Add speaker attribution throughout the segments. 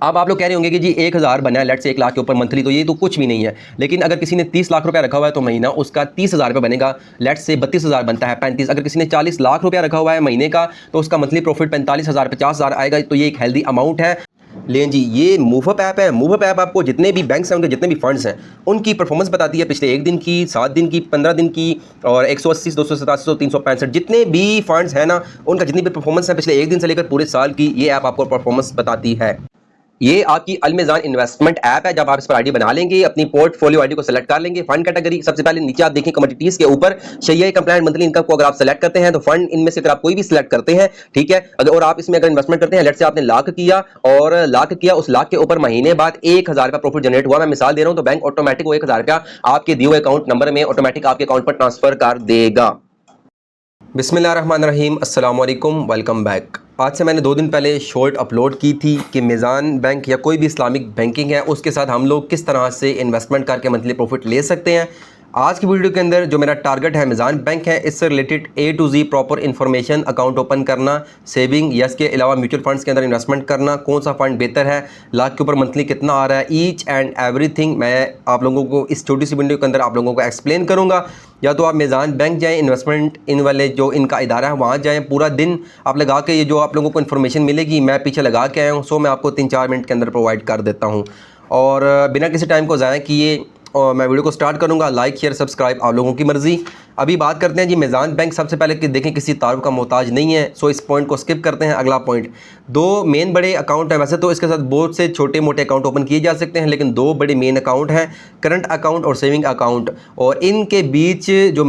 Speaker 1: अब आप लोग कह रहे होंगे कि जी 1000 बना है, लेट से 1 लाख के ऊपर मंथली, तो ये तो कुछ भी नहीं है। लेकिन अगर किसी ने 30 लाख रुपया रखा हुआ है तो महीना उसका 30,000 रुपये बनेगा, लेट से 32,000 बनता है 35। अगर किसी ने 40 लाख रुपया रखा हुआ है महीने का तो उसका मंथली प्रॉफिट 45,000 50,000 आएगा। तो ये एक हेल्दी अमाउंट है। लें जी, ये मूवअप ऐप है। मूवअप ऐप आपको जितने भी बैंक्स हैं, उनके जितने भी फंड्स हैं, उनकी परफॉर्मेंस बताती है, पिछले 1 दिन की, 7 दिन की, 15 दिन की, और 180, 287, 365 जितने भी फंड्स हैं ना, उनका जितनी भी परफॉर्मेंस है पिछले 1 दिन से लेकर पूरे साल की, ये ऐप आपको परफॉर्मेंस बताती है। ये आपकी अलमीज़ान इन्वेस्टमेंट ऐप है। जब आप इस पर आईडी बना लेंगे, अपनी पोर्टफोलियो आईडी को सेलेक्ट कर लेंगे, फंड कैटेगरी सबसे पहले नीचे आप देखें कमोडिटीज के ऊपर शरिया कंप्लायंट मंथली इनकम को अगर आप सेलेक्ट करते हैं तो फंड इनमें से अगर आप कोई भी सिलेक्ट करते हैं, ठीक है, अगर और आप इसमें अगर इन्वेस्टमेंट करते हैं, लेट से आपने लाख किया, उस लाख के ऊपर महीने बाद 1000 रुपया प्रॉफिट जनरेट हुआ, मैं मिसाल दे रहा हूं, तो बैंक ऑटोमेटिक वो 1000 रुपया आपके दिए हुए अकाउंट नंबर में ऑटोमेटिक आपके अकाउंट पर ट्रांसफर कर देगा। बिस्मिल्लाहिर्रहमानिर्रहीम, अस्सलाम वालेकुम, वेलकम बैक। आज से मैंने 2 दिन पहले शॉर्ट अपलोड की थी कि मीज़ान बैंक या कोई भी इस्लामिक बैंकिंग है उसके साथ हम लोग किस तरह से इन्वेस्टमेंट करके मंथली प्रॉफिट ले सकते हैं। आज की वीडियो के अंदर जो मेरा टारगेट है मीज़ान बैंक है, इससे related A to Z proper information, account open करना, सेविंग या इसके अलावा म्यूचुअल फंड्स के अंदर इन्वेस्टमेंट करना, कौन सा फंड बेहतर है, लाख के ऊपर मंथली कितना आ रहा है, ईच एंड एवरीथिंग मैं आप लोगों को इस छोटी सी वीडियो के अंदर आप लोगों को एक्सप्लेन करूँगा। या तो आप मीज़ान बैंक जाएँ, इन्वेस्टमेंट इन वाले जो इनका इदारा है वहाँ जाएँ, पूरा दिन आप लगा के ये जो आप लोगों को इन्फॉर्मेशन मिलेगी मैं पीछे लगा के आया हूँ, सो मैं आपको 3-4 मिनट के अंदर प्रोवाइड कर देता हूँ। और बिना किसी टाइम को ज़ाया किए और मैं वीडियो को स्टार्ट करूंगा। लाइक शेयर सब्सक्राइब आप लोगों की मर्ज़ी। अभी बात करते हैं जी मीज़ान बैंक। सबसे पहले कि देखें किसी तारुफ का मोहताज नहीं है, सो इस पॉइंट को स्किप करते हैं। अगला पॉइंट, 2 मेन बड़े अकाउंट हैं। वैसे तो इसके साथ बहुत से छोटे मोटे अकाउंट ओपन किए जा सकते हैं, लेकिन 2 बड़े मेन अकाउंट हैं, करंट अकाउंट और सेविंग अकाउंट। और इनके बीच जो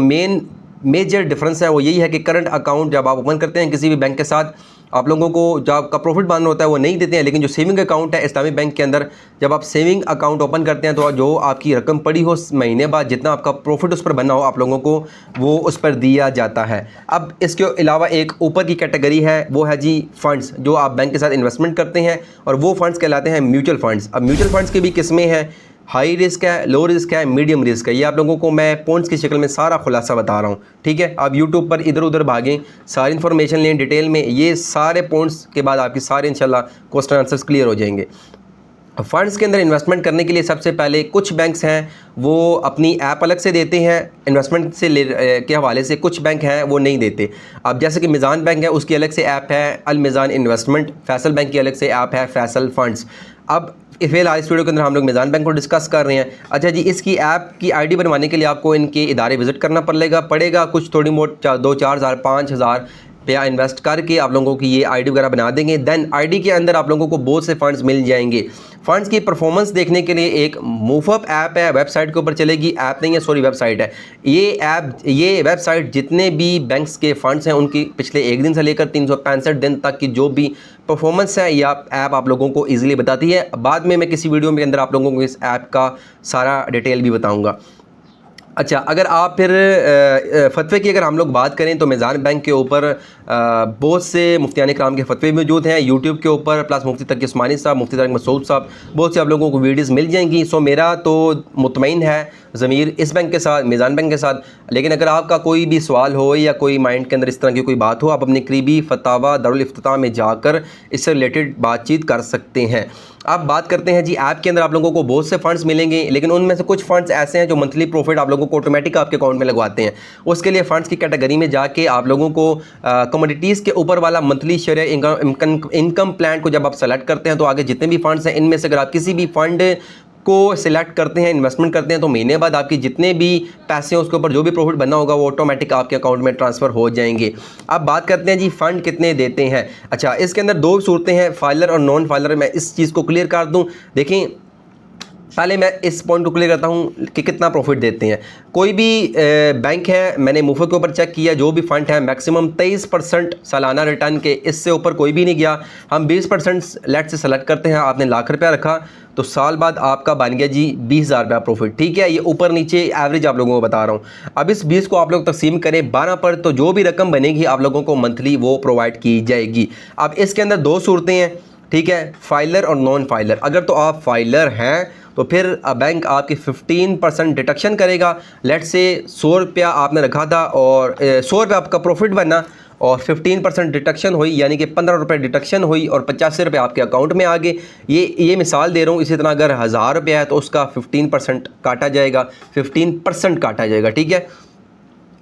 Speaker 1: मेजर डिफरेंस है वो यही है कि करंट अकाउंट जब आप ओपन करते हैं किसी भी बैंक के साथ, आप लोगों को जो आपका प्रॉफिट बनना होता है वो नहीं देते हैं। लेकिन जो सेविंग अकाउंट है इस्लामी बैंक के अंदर, जब आप सेविंग अकाउंट ओपन करते हैं तो जो आपकी रकम पड़ी हो महीने बाद, जितना आपका प्रॉफिट उस पर बनना हो आप लोगों को, वो उस पर दिया जाता है। अब इसके अलावा एक ऊपर की कैटेगरी है, वो है जी फंड्स, जो आप बैंक के साथ इन्वेस्टमेंट करते हैं, और वो फंड्स कहलाते हैं म्यूचुअल फंड्स। अब म्यूचुअल फंड्स की भी किस्में हैं, हाई रिस्क है, लो रिस्क है, मीडियम रिस्क है। ये आप लोगों को मैं पॉइंट्स की शक्ल में सारा खुलासा बता रहा हूँ, ठीक है। आप यूट्यूब पर इधर उधर भागें, सारी इन्फॉर्मेशन लें डिटेल में, ये सारे पॉइंट्स के बाद आपकी सारे इंशाल्लाह क्वेश्चन आंसर्स क्लियर हो जाएंगे। फंड्स के अंदर इन्वेस्टमेंट करने के लिए सबसे पहले कुछ बैंक्स हैं वो अपनी ऐप अलग से देते हैं, इन्वेस्टमेंट से के हवाले से कुछ बैंक हैं वो नहीं देते। अब जैसे कि मीज़ान बैंक है, उसकी अलग से ऐप है अलमीज़ान इन्वेस्टमेंट, फैसल बैंक की अलग से ऐप है फैसल फंड्स। अब फिलहाल इस वीडियो के अंदर हम लोग मीज़ान बैंक को डिस्कस कर रहे हैं। अच्छा जी, इसकी ऐप की आईडी बनवाने के लिए आपको इनके इदारे विज़िट करना पड़ेगा। कुछ थोड़ी मोट 2-4 हज़ार 5 हज़ार रुपया इन्वेस्ट करके आप लोगों की ये आईडी वगैरह बना देंगे। देन आईडी के अंदर आप लोगों को बहुत से फंड्स मिल जाएंगे। फंड्स की परफॉर्मेंस देखने के लिए एक मूवअप ऐप है, वेबसाइट के ऊपर चलेगी, ऐप नहीं है सॉरी वेबसाइट है। ये वेबसाइट जितने भी बैंक्स के फंड्स हैं उनकी पिछले 1 दिन से लेकर 365 दिन तक की जो भी परफॉर्मेंस है, यह ऐप आप लोगों को ईजिली बताती है। बाद में मैं किसी वीडियो के अंदर आप लोगों को इस ऐप का सारा डिटेल भी बताऊँगा। अच्छा, अगर आप फिर फतवे की अगर हम लोग बात करें तो मीज़ान बैंक के ऊपर बहुत से मुफ्तियान इकराम के फतवे मौजूद हैं यूट्यूब के ऊपर, प्लस मुफ्ती तकी उस्मानी साहब, मुफ्ती तारिक मसूद साहब, बहुत से आप लोगों को वीडियोस मिल जाएंगी। सो मेरा तो मुतमईन है ज़मीर इस बैंक के साथ, मीज़ान बैंक के साथ। लेकिन अगर आपका कोई भी सवाल हो या कोई माइंड के अंदर इस तरह की कोई बात हो, आप अपने करीबी फतावा दारुल इफ्तिताह में जाकर इससे रिलेटेड बातचीत कर सकते हैं। अब बात करते हैं जी, ऐप के अंदर आप लोगों को बहुत से फंड्स मिलेंगे, लेकिन उनमें से कुछ फंड्स ऐसे हैं जो मंथली प्रॉफिट आप लोगों को ऑटोमेटिक आपके अकाउंट में लगवाते हैं। उसके लिए फंड्स की कैटेगरी में जाके आप लोगों को कमोडिटीज़ के ऊपर वाला मंथली शेयर इनकम प्लान को जब आप सेलेक्ट करते हैं तो आगे जितने भी फंड्स हैं इनमें से अगर आप किसी भी फंड को सिलेक्ट करते हैं, इन्वेस्टमेंट करते हैं, तो महीने बाद आपकी जितने भी पैसे हैं उसके ऊपर जो भी प्रॉफिट बनना होगा वो ऑटोमेटिक आपके अकाउंट में ट्रांसफ़र हो जाएंगे। अब बात करते हैं जी फ़ंड कितने देते हैं। अच्छा, इसके अंदर 2 सूरतें हैं, फाइलर और नॉन फाइलर। मैं इस चीज़ को क्लियर कर दूं। देखें, पहले मैं इस पॉइंट को क्लियर करता हूँ कि कितना प्रॉफिट देते हैं। कोई भी बैंक है, मैंने मुफ्त के ऊपर चेक किया, जो भी फंड है मैक्सिमम 23% सालाना रिटर्न के, इससे ऊपर कोई भी नहीं गया। हम 20% लेट से सेलेक्ट करते हैं। आपने लाख रुपया रखा तो साल बाद आपका बन गया जी 20,000 रुपया प्रॉफिट, ठीक है। ये ऊपर नीचे एवरेज आप लोगों को बता रहा हूँ। अब इस 20 को आप लोग तकसीम करें 12 पर, तो जो भी रकम बनेगी आप लोगों को मंथली वो प्रोवाइड की जाएगी। अब इसके अंदर 2 सूरतें हैं, ठीक है, फाइलर और नॉन फाइलर। अगर तो आप फाइलर हैं तो फिर बैंक आपकी 15% डिडक्शन करेगा। लेट से 100 रुपया आपने रखा था और 100 रुपया आपका प्रॉफिट बना और 15% डिडक्शन हुई, यानी कि 15 रुपये डिडक्शन हुई और 85 रुपये आपके अकाउंट में आ गए। ये मिसाल दे रहा हूँ। इसी तरह अगर 1000 रुपया है तो उसका 15% काटा जाएगा, 15% काटा जाएगा, ठीक है।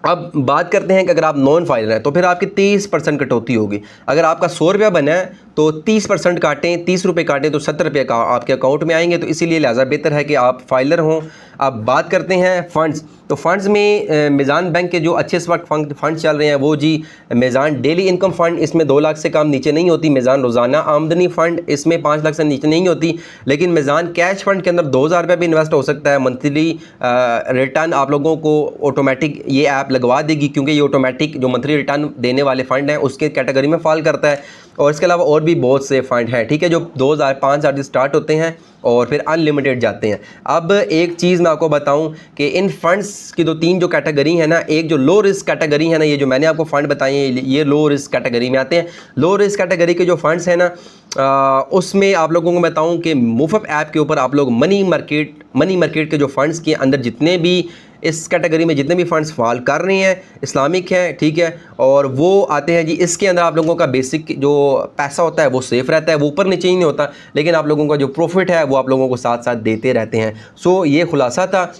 Speaker 1: अब बात करते हैं कि अगर आप नॉन फाइलर हैं तो फिर आपकी 30% कटौती होगी। अगर आपका 100 रुपया बना है तो 30% काटें, 30 रुपये काटें तो 70 रुपये का आपके अकाउंट में आएंगे। तो इसीलिए लिहाजा बेहतर है कि आप फाइलर हों। अब बात करते हैं फ़ंड्स। तो फ़ंड्स में मीज़ान बैंक के जो अच्छे इस वक्त फ़ंड चल रहे हैं वो जी मीज़ान डेली इनकम फ़ंड, इसमें 2 लाख से कम नीचे नहीं होती। मीज़ान रोज़ाना आमदनी फ़ंड, इसमें 5 लाख से नीचे नहीं होती। लेकिन मीज़ान कैश फ़ंड के अंदर 2000 रुपये भी इन्वेस्ट हो सकता है। मंथली रिटर्न आप लोगों को ऑटोमेटिक ये ऐप लगवा देगी, क्योंकि ये ऑटोमेटिक जो मंथली रिटर्न देने वाले फ़ंड हैं उसके कैटेगरी में फॉल करता है। और इसके अलावा और भी बहुत से फ़ंड हैं, ठीक है, जो 2000 5000 से स्टार्ट होते हैं और फिर अनलिमिटेड जाते हैं। अब एक चीज़ मैं आपको बताऊं कि इन फ़ंड्स की 3 जो कैटेगरी है ना, एक जो लो रिस्क कैटेगरी है ना, ये जो मैंने आपको फ़ंड बताए हैं ये लो रिस्क कैटेगरी में आते हैं। लो रिस्क कैटेगरी के जो फ़ंड्स हैं ना, उसमें आप लोगों को बताऊं कि मुफ़त ऐप के ऊपर आप लोग मनी मार्केट के जो फ़ंड्स के अंदर जितने भी इस कैटेगरी में जितने भी फ़ंड्स फॉल कर रहे हैं इस्लामिक हैं, ठीक है, और वो आते हैं जी। इसके अंदर आप लोगों का बेसिक जो पैसा होता है वो सेफ़ रहता है, वो ऊपर नीचे ही नहीं होता, लेकिन आप लोगों का जो प्रॉफिट है वो आप लोगों को साथ साथ देते रहते हैं। सो ये खुलासा था।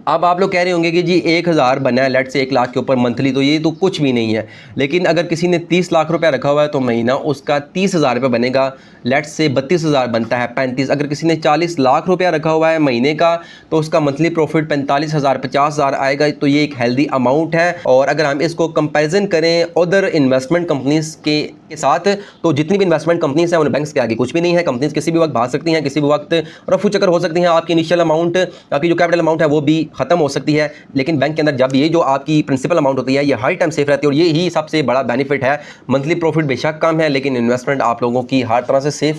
Speaker 1: अब आप लोग कह रहे होंगे कि जी 1000 बना है, लेट से 1 लाख के ऊपर मंथली, तो ये तो कुछ भी नहीं है। लेकिन अगर किसी ने 30 लाख रुपया रखा हुआ है तो महीना उसका 30,000 रुपये बनेगा। लेट से 32,000 बनता है, 35। अगर किसी ने 40 लाख रुपया रखा हुआ है महीने का तो उसका मंथली प्रॉफिट 45,000 50,000 आएगा। तो ये एक हेल्दी अमाउंट है। और अगर हम इसको कंपैरिजन करें अदर इन्वेस्टमेंट कंपनीज़ के साथ, तो जितनी भी इन्वेस्टमेंट कंपनीज़ हैं उन बैंक्स के आगे कुछ भी नहीं है। कंपनीज़ किसी भी वक्त भाग सकती हैं, किसी भी वक्त रफू चक्कर हो सकती हैं। आपकी इनिशियल अमाउंट, आपकी जो कैपिटल अमाउंट है वो भी ख़त्म हो सकती है। लेकिन बैंक के अंदर जब ये जो आपकी प्रिंसिपल अमाउंट होती है ये हर टाइम सेफ रहती है, और ये ही सबसे बड़ा बेनिफिट है। मंथली प्रॉफिट बेशक कम है लेकिन इन्वेस्टमेंट आप लोगों की हर तरह से सेफ है।